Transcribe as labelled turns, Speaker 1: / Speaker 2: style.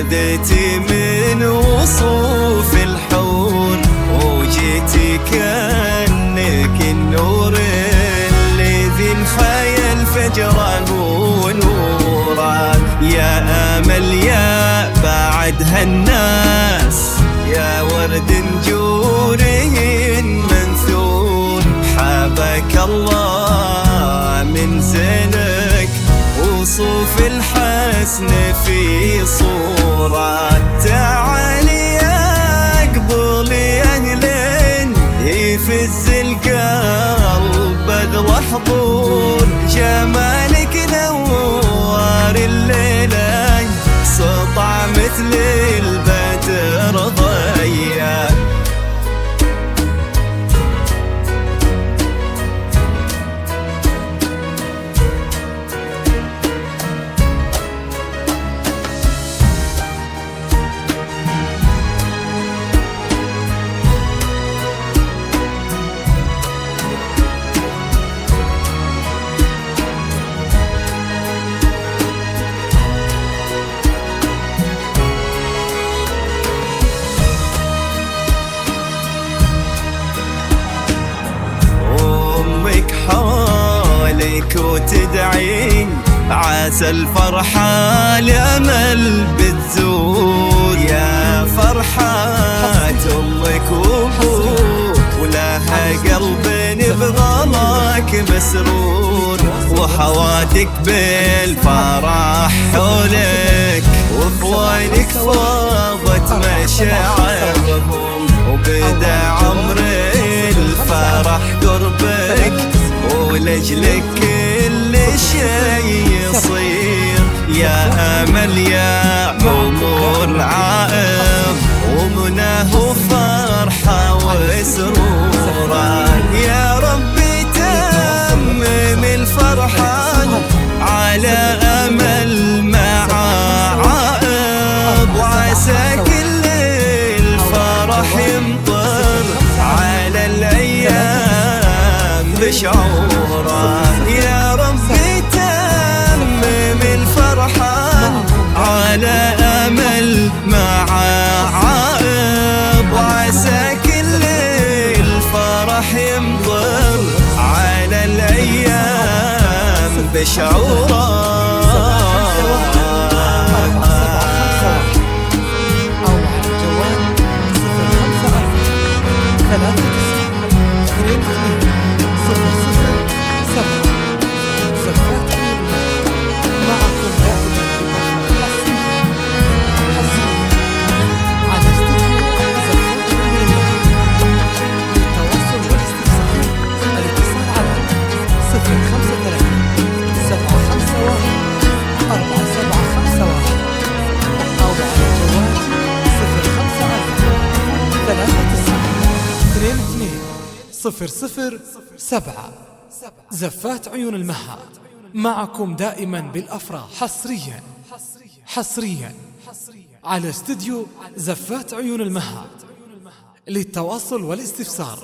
Speaker 1: خذيتي من وصوف الحور وجيتي كأنك النور الذي انخيل فجرا ونورا. يا امل يا بعد هالناس، يا ورد نجوره منثور. حبك الله من زينك وصوف الحسن في صورة. تعالي اقبل يا اهلين يفز القلب اغلى حضور. جمالك نوار الليلة سطع مثل البدر ضيا. حالك وتدعي عسى الفرحة الأمل بتزور. يا فرحة أمك وأبوك ولها قلب بغلاك مسرور. وحوادك بالفرح حولك وفوانك فاضت مشاعرهم. وبدا عمر الفرح قربك ولجلك كل شيء يصير. يا امل يا عمر عائم ومناه فرحه وسرورا. يا ربي تمم الفرحه على امل مع عائب. وعسى كل الفرح يمطر على الايام بشعورا. يا ربي تمم الفرحة على أمل مع عائب. وعسى كل الفرح يمطر على الأيام بشعورا.
Speaker 2: صفر صفر سبعة. زفات عيون المها معكم دائما بالأفراح حصريا على استديو زفات عيون المها. للتواصل والاستفسار